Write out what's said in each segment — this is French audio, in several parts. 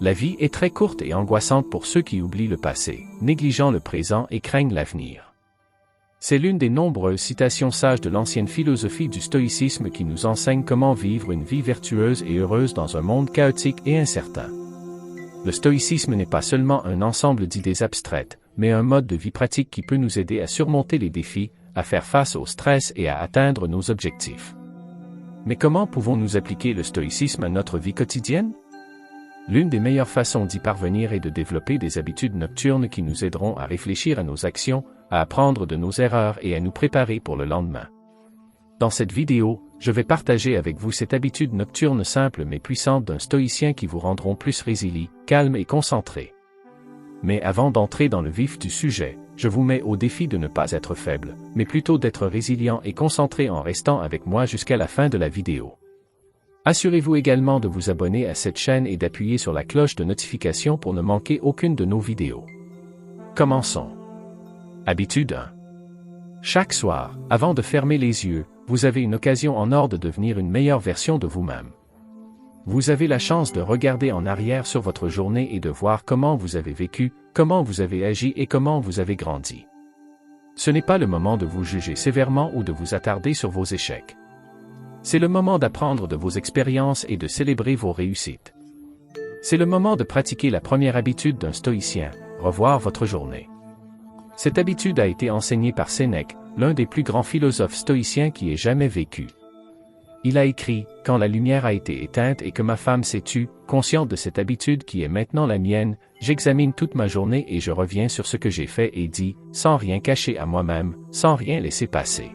La vie est très courte et angoissante pour ceux qui oublient le passé, négligeant le présent et craignent l'avenir. C'est l'une des nombreuses citations sages de l'ancienne philosophie du stoïcisme qui nous enseigne comment vivre une vie vertueuse et heureuse dans un monde chaotique et incertain. Le stoïcisme n'est pas seulement un ensemble d'idées abstraites, mais un mode de vie pratique qui peut nous aider à surmonter les défis, à faire face au stress et à atteindre nos objectifs. Mais comment pouvons-nous appliquer le stoïcisme à notre vie quotidienne? L'une des meilleures façons d'y parvenir est de développer des habitudes nocturnes qui nous aideront à réfléchir à nos actions, à apprendre de nos erreurs et à nous préparer pour le lendemain. Dans cette vidéo, je vais partager avec vous cette habitude nocturne simple mais puissante d'un stoïcien qui vous rendront plus résilient, calme et concentré. Mais avant d'entrer dans le vif du sujet, je vous mets au défi de ne pas être faible, mais plutôt d'être résilient et concentré en restant avec moi jusqu'à la fin de la vidéo. Assurez-vous également de vous abonner à cette chaîne et d'appuyer sur la cloche de notification pour ne manquer aucune de nos vidéos. Commençons. Habitude 1. Chaque soir, avant de fermer les yeux, vous avez une occasion en or de devenir une meilleure version de vous-même. Vous avez la chance de regarder en arrière sur votre journée et de voir comment vous avez vécu, comment vous avez agi et comment vous avez grandi. Ce n'est pas le moment de vous juger sévèrement ou de vous attarder sur vos échecs. C'est le moment d'apprendre de vos expériences et de célébrer vos réussites. C'est le moment de pratiquer la première habitude d'un stoïcien, revoir votre journée. Cette habitude a été enseignée par Sénèque, l'un des plus grands philosophes stoïciens qui ait jamais vécu. Il a écrit « Quand la lumière a été éteinte et que ma femme s'est tue, consciente de cette habitude qui est maintenant la mienne, j'examine toute ma journée et je reviens sur ce que j'ai fait et dit, sans rien cacher à moi-même, sans rien laisser passer. »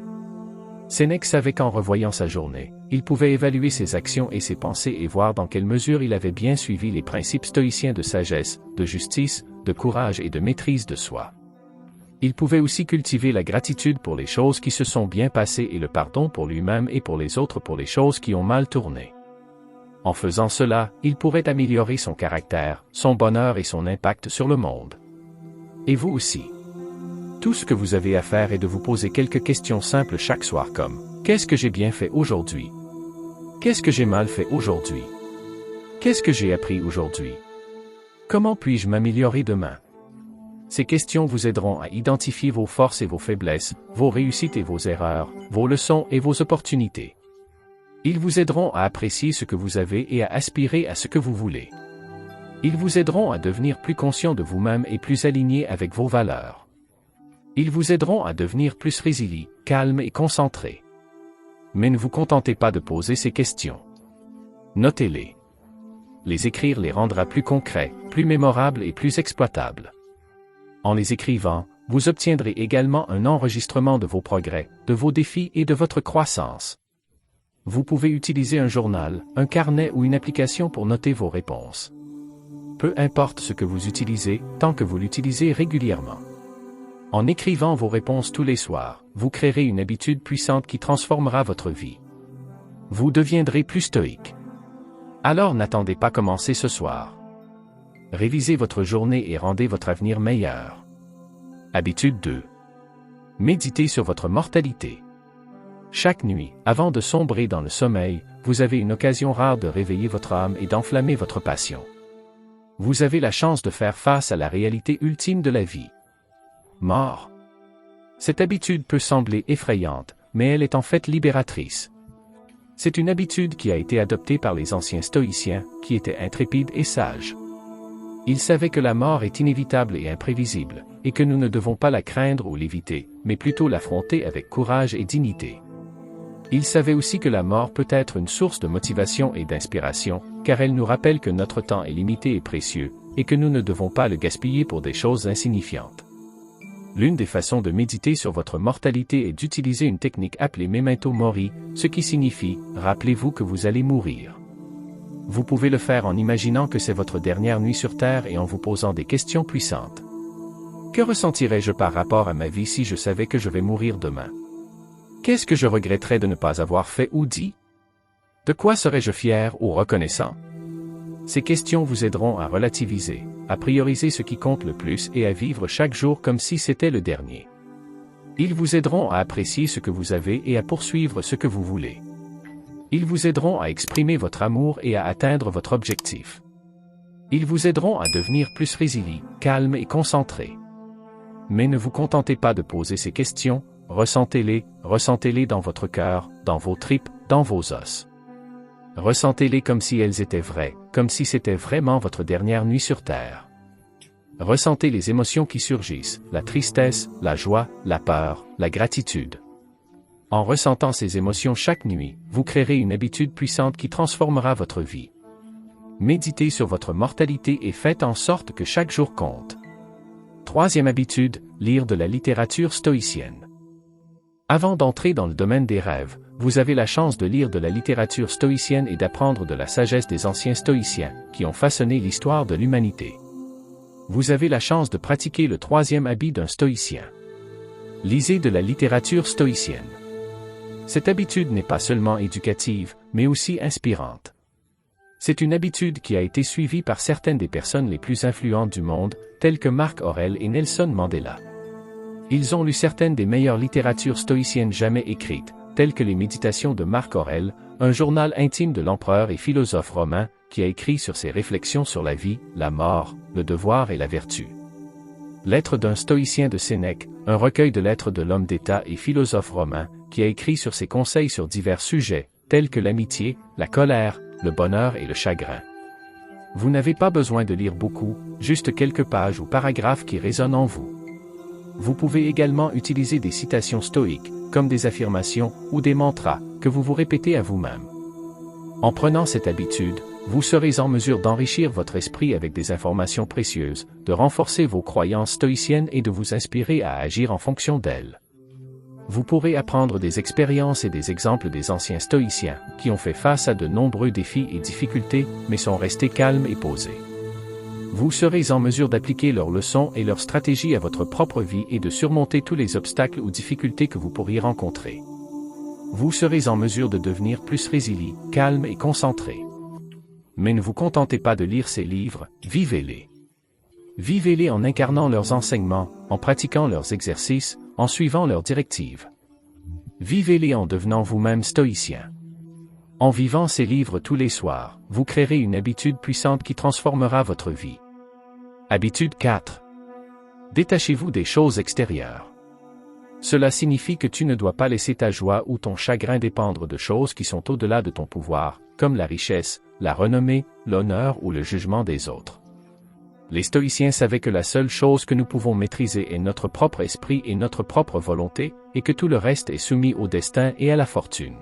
Sénèque savait qu'en revoyant sa journée, il pouvait évaluer ses actions et ses pensées et voir dans quelle mesure il avait bien suivi les principes stoïciens de sagesse, de justice, de courage et de maîtrise de soi. Il pouvait aussi cultiver la gratitude pour les choses qui se sont bien passées et le pardon pour lui-même et pour les autres pour les choses qui ont mal tourné. En faisant cela, il pourrait améliorer son caractère, son bonheur et son impact sur le monde. Et vous aussi. Tout ce que vous avez à faire est de vous poser quelques questions simples chaque soir comme « Qu'est-ce que j'ai bien fait aujourd'hui? Qu'est-ce que j'ai mal fait aujourd'hui? Qu'est-ce que j'ai appris aujourd'hui? Comment puis-je m'améliorer demain ?» Ces questions vous aideront à identifier vos forces et vos faiblesses, vos réussites et vos erreurs, vos leçons et vos opportunités. Ils vous aideront à apprécier ce que vous avez et à aspirer à ce que vous voulez. Ils vous aideront à devenir plus conscient de vous-même et plus aligné avec vos valeurs. Ils vous aideront à devenir plus résilient, calme et concentré. Mais ne vous contentez pas de poser ces questions. Notez-les. Les écrire les rendra plus concrets, plus mémorables et plus exploitables. En les écrivant, vous obtiendrez également un enregistrement de vos progrès, de vos défis et de votre croissance. Vous pouvez utiliser un journal, un carnet ou une application pour noter vos réponses. Peu importe ce que vous utilisez, tant que vous l'utilisez régulièrement. En écrivant vos réponses tous les soirs, vous créerez une habitude puissante qui transformera votre vie. Vous deviendrez plus stoïque. Alors n'attendez pas commencer ce soir. Révisez votre journée et rendez votre avenir meilleur. Habitude 2. Méditez sur votre mortalité. Chaque nuit, avant de sombrer dans le sommeil, vous avez une occasion rare de réveiller votre âme et d'enflammer votre passion. Vous avez la chance de faire face à la réalité ultime de la vie. Mort. Cette habitude peut sembler effrayante, mais elle est en fait libératrice. C'est une habitude qui a été adoptée par les anciens stoïciens, qui étaient intrépides et sages. Ils savaient que la mort est inévitable et imprévisible, et que nous ne devons pas la craindre ou l'éviter, mais plutôt l'affronter avec courage et dignité. Ils savaient aussi que la mort peut être une source de motivation et d'inspiration, car elle nous rappelle que notre temps est limité et précieux, et que nous ne devons pas le gaspiller pour des choses insignifiantes. L'une des façons de méditer sur votre mortalité est d'utiliser une technique appelée Memento Mori, ce qui signifie « rappelez-vous que vous allez mourir ». Vous pouvez le faire en imaginant que c'est votre dernière nuit sur Terre et en vous posant des questions puissantes. Que ressentirais-je par rapport à ma vie si je savais que je vais mourir demain? Qu'est-ce que je regretterais de ne pas avoir fait ou dit? De quoi serais-je fier ou reconnaissant? Ces questions vous aideront à relativiser, à prioriser ce qui compte le plus et à vivre chaque jour comme si c'était le dernier. Ils vous aideront à apprécier ce que vous avez et à poursuivre ce que vous voulez. Ils vous aideront à exprimer votre amour et à atteindre votre objectif. Ils vous aideront à devenir plus résilient, calme et concentré. Mais ne vous contentez pas de poser ces questions, ressentez-les dans votre cœur, dans vos tripes, dans vos os. Ressentez-les comme si elles étaient vraies, comme si c'était vraiment votre dernière nuit sur Terre. Ressentez les émotions qui surgissent, la tristesse, la joie, la peur, la gratitude. En ressentant ces émotions chaque nuit, vous créerez une habitude puissante qui transformera votre vie. Méditez sur votre mortalité et faites en sorte que chaque jour compte. Troisième habitude, lire de la littérature stoïcienne. Avant d'entrer dans le domaine des rêves, vous avez la chance de lire de la littérature stoïcienne et d'apprendre de la sagesse des anciens stoïciens, qui ont façonné l'histoire de l'humanité. Vous avez la chance de pratiquer le troisième habit d'un stoïcien. Lisez de la littérature stoïcienne. Cette habitude n'est pas seulement éducative, mais aussi inspirante. C'est une habitude qui a été suivie par certaines des personnes les plus influentes du monde, telles que Marc Aurèle et Nelson Mandela. Ils ont lu certaines des meilleures littératures stoïciennes jamais écrites, telles que les Méditations de Marc Aurèle, un journal intime de l'empereur et philosophe romain, qui a écrit sur ses réflexions sur la vie, la mort, le devoir et la vertu. Lettres d'un stoïcien de Sénèque, un recueil de lettres de l'homme d'État et philosophe romain, qui a écrit sur ses conseils sur divers sujets, tels que l'amitié, la colère, le bonheur et le chagrin. Vous n'avez pas besoin de lire beaucoup, juste quelques pages ou paragraphes qui résonnent en vous. Vous pouvez également utiliser des citations stoïques, comme des affirmations ou des mantras, que vous vous répétez à vous-même. En prenant cette habitude, vous serez en mesure d'enrichir votre esprit avec des informations précieuses, de renforcer vos croyances stoïciennes et de vous inspirer à agir en fonction d'elles. Vous pourrez apprendre des expériences et des exemples des anciens stoïciens, qui ont fait face à de nombreux défis et difficultés, mais sont restés calmes et posés. Vous serez en mesure d'appliquer leurs leçons et leurs stratégies à votre propre vie et de surmonter tous les obstacles ou difficultés que vous pourriez rencontrer. Vous serez en mesure de devenir plus résilient, calme et concentré. Mais ne vous contentez pas de lire ces livres, vivez-les. Vivez-les en incarnant leurs enseignements, en pratiquant leurs exercices, en suivant leurs directives. Vivez-les en devenant vous-même stoïcien. En vivant ces livres tous les soirs, vous créerez une habitude puissante qui transformera votre vie. Habitude 4. Détachez-vous des choses extérieures. Cela signifie que tu ne dois pas laisser ta joie ou ton chagrin dépendre de choses qui sont au-delà de ton pouvoir, comme la richesse, la renommée, l'honneur ou le jugement des autres. Les stoïciens savaient que la seule chose que nous pouvons maîtriser est notre propre esprit et notre propre volonté, et que tout le reste est soumis au destin et à la fortune.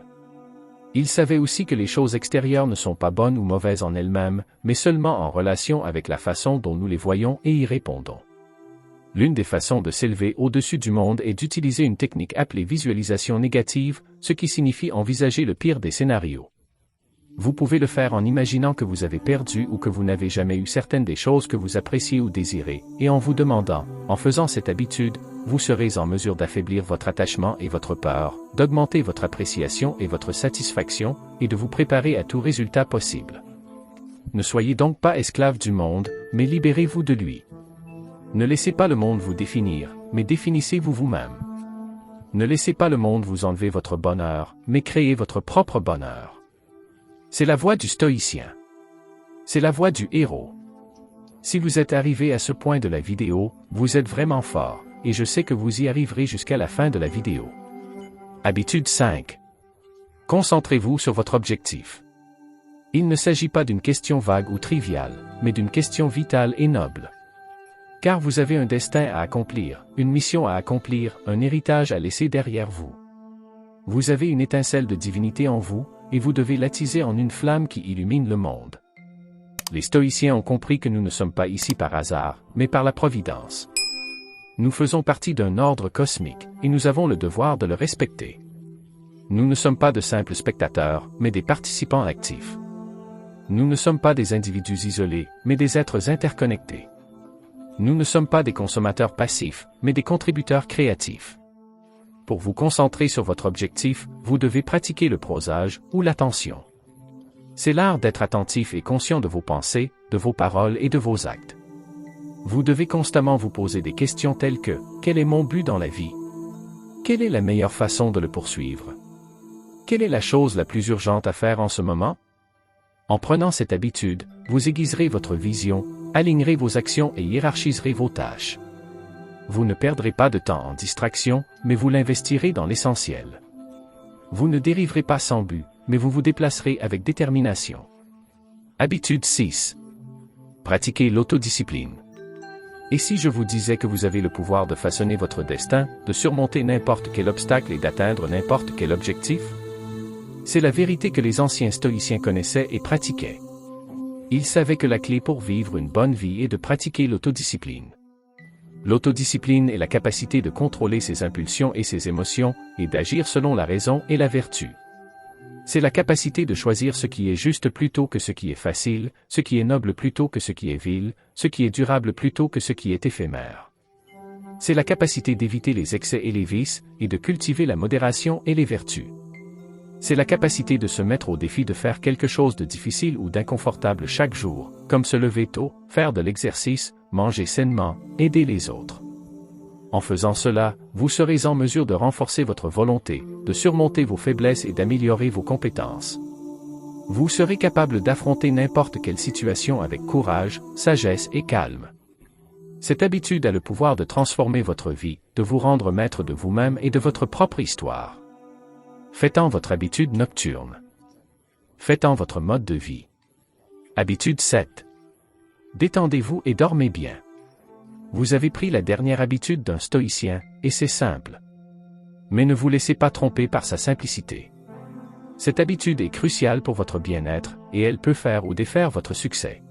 Ils savaient aussi que les choses extérieures ne sont pas bonnes ou mauvaises en elles-mêmes, mais seulement en relation avec la façon dont nous les voyons et y répondons. L'une des façons de s'élever au-dessus du monde est d'utiliser une technique appelée visualisation négative, ce qui signifie envisager le pire des scénarios. Vous pouvez le faire en imaginant que vous avez perdu ou que vous n'avez jamais eu certaines des choses que vous appréciez ou désirez, et en vous demandant, en faisant cette habitude, vous serez en mesure d'affaiblir votre attachement et votre peur, d'augmenter votre appréciation et votre satisfaction, et de vous préparer à tout résultat possible. Ne soyez donc pas esclave du monde, mais libérez-vous de lui. Ne laissez pas le monde vous définir, mais définissez-vous vous-même. Ne laissez pas le monde vous enlever votre bonheur, mais créez votre propre bonheur. C'est la voie du stoïcien. C'est la voie du héros. Si vous êtes arrivé à ce point de la vidéo, vous êtes vraiment fort, et je sais que vous y arriverez jusqu'à la fin de la vidéo. Habitude 5. Concentrez-vous sur votre objectif. Il ne s'agit pas d'une question vague ou triviale, mais d'une question vitale et noble. Car vous avez un destin à accomplir, une mission à accomplir, un héritage à laisser derrière vous. Vous avez une étincelle de divinité en vous, et vous devez l'attiser en une flamme qui illumine le monde. Les stoïciens ont compris que nous ne sommes pas ici par hasard, mais par la providence. Nous faisons partie d'un ordre cosmique, et nous avons le devoir de le respecter. Nous ne sommes pas de simples spectateurs, mais des participants actifs. Nous ne sommes pas des individus isolés, mais des êtres interconnectés. Nous ne sommes pas des consommateurs passifs, mais des contributeurs créatifs. Pour vous concentrer sur votre objectif, vous devez pratiquer le prosage ou l'attention. C'est l'art d'être attentif et conscient de vos pensées, de vos paroles et de vos actes. Vous devez constamment vous poser des questions telles que « Quel est mon but dans la vie? Quelle est la meilleure façon de le poursuivre? Quelle est la chose la plus urgente à faire en ce moment? En prenant cette habitude, vous aiguiserez votre vision, alignerez vos actions et hiérarchiserez vos tâches. Vous ne perdrez pas de temps en distraction, mais vous l'investirez dans l'essentiel. Vous ne dériverez pas sans but, mais vous vous déplacerez avec détermination. Habitude 6. Pratiquez l'autodiscipline. Et si je vous disais que vous avez le pouvoir de façonner votre destin, de surmonter n'importe quel obstacle et d'atteindre n'importe quel objectif? C'est la vérité que les anciens stoïciens connaissaient et pratiquaient. Ils savaient que la clé pour vivre une bonne vie est de pratiquer l'autodiscipline. L'autodiscipline est la capacité de contrôler ses impulsions et ses émotions, et d'agir selon la raison et la vertu. C'est la capacité de choisir ce qui est juste plutôt que ce qui est facile, ce qui est noble plutôt que ce qui est vil, ce qui est durable plutôt que ce qui est éphémère. C'est la capacité d'éviter les excès et les vices, et de cultiver la modération et les vertus. C'est la capacité de se mettre au défi de faire quelque chose de difficile ou d'inconfortable chaque jour, comme se lever tôt, faire de l'exercice, manger sainement, aider les autres. En faisant cela, vous serez en mesure de renforcer votre volonté, de surmonter vos faiblesses et d'améliorer vos compétences. Vous serez capable d'affronter n'importe quelle situation avec courage, sagesse et calme. Cette habitude a le pouvoir de transformer votre vie, de vous rendre maître de vous-même et de votre propre histoire. Faites-en votre habitude nocturne. Faites-en votre mode de vie. Habitude 7. Détendez-vous et dormez bien. Vous avez pris la dernière habitude d'un stoïcien, et c'est simple. Mais ne vous laissez pas tromper par sa simplicité. Cette habitude est cruciale pour votre bien-être, et elle peut faire ou défaire votre succès.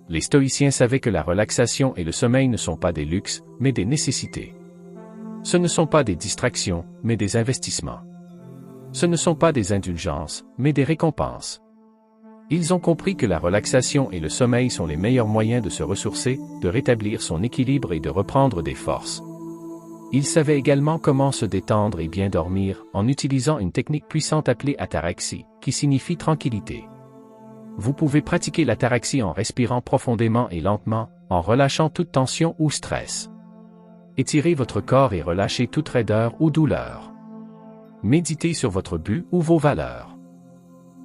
Les stoïciens savaient que la relaxation et le sommeil ne sont pas des luxes, mais des nécessités. Ce ne sont pas des distractions, mais des investissements. Ce ne sont pas des indulgences, mais des récompenses. Ils ont compris que la relaxation et le sommeil sont les meilleurs moyens de se ressourcer, de rétablir son équilibre et de reprendre des forces. Ils savaient également comment se détendre et bien dormir, en utilisant une technique puissante appelée ataraxie, qui signifie tranquillité. Vous pouvez pratiquer l'ataraxie en respirant profondément et lentement, en relâchant toute tension ou stress. Étirez votre corps et relâchez toute raideur ou douleur. Méditez sur votre but ou vos valeurs.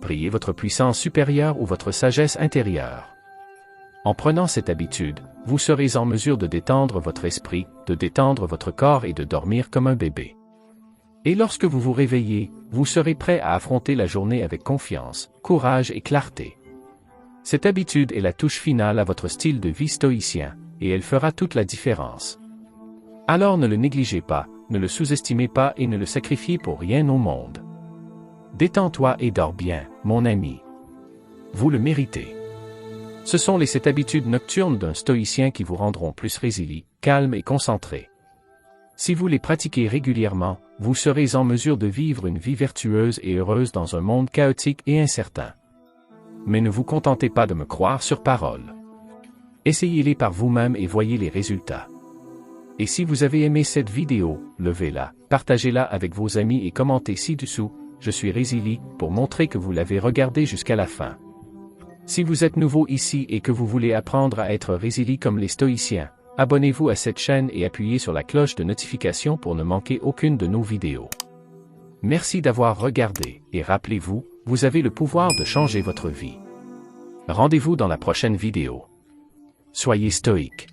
Priez votre puissance supérieure ou votre sagesse intérieure. En prenant cette habitude, vous serez en mesure de détendre votre esprit, de détendre votre corps et de dormir comme un bébé. Et lorsque vous vous réveillez, vous serez prêt à affronter la journée avec confiance, courage et clarté. Cette habitude est la touche finale à votre style de vie stoïcien, et elle fera toute la différence. Alors ne le négligez pas, ne le sous-estimez pas et ne le sacrifiez pour rien au monde. Détends-toi et dors bien, mon ami. Vous le méritez. Ce sont les 7 habitudes nocturnes d'un stoïcien qui vous rendront plus résilient, calme et concentré. Si vous les pratiquez régulièrement, vous serez en mesure de vivre une vie vertueuse et heureuse dans un monde chaotique et incertain. Mais ne vous contentez pas de me croire sur parole. Essayez-les par vous-même et voyez les résultats. Et si vous avez aimé cette vidéo, levez-la, partagez-la avec vos amis et commentez ci-dessous, je suis résilient, pour montrer que vous l'avez regardé jusqu'à la fin. Si vous êtes nouveau ici et que vous voulez apprendre à être résilient comme les stoïciens, abonnez-vous à cette chaîne et appuyez sur la cloche de notification pour ne manquer aucune de nos vidéos. Merci d'avoir regardé, et rappelez-vous, vous avez le pouvoir de changer votre vie. Rendez-vous dans la prochaine vidéo. Soyez stoïque.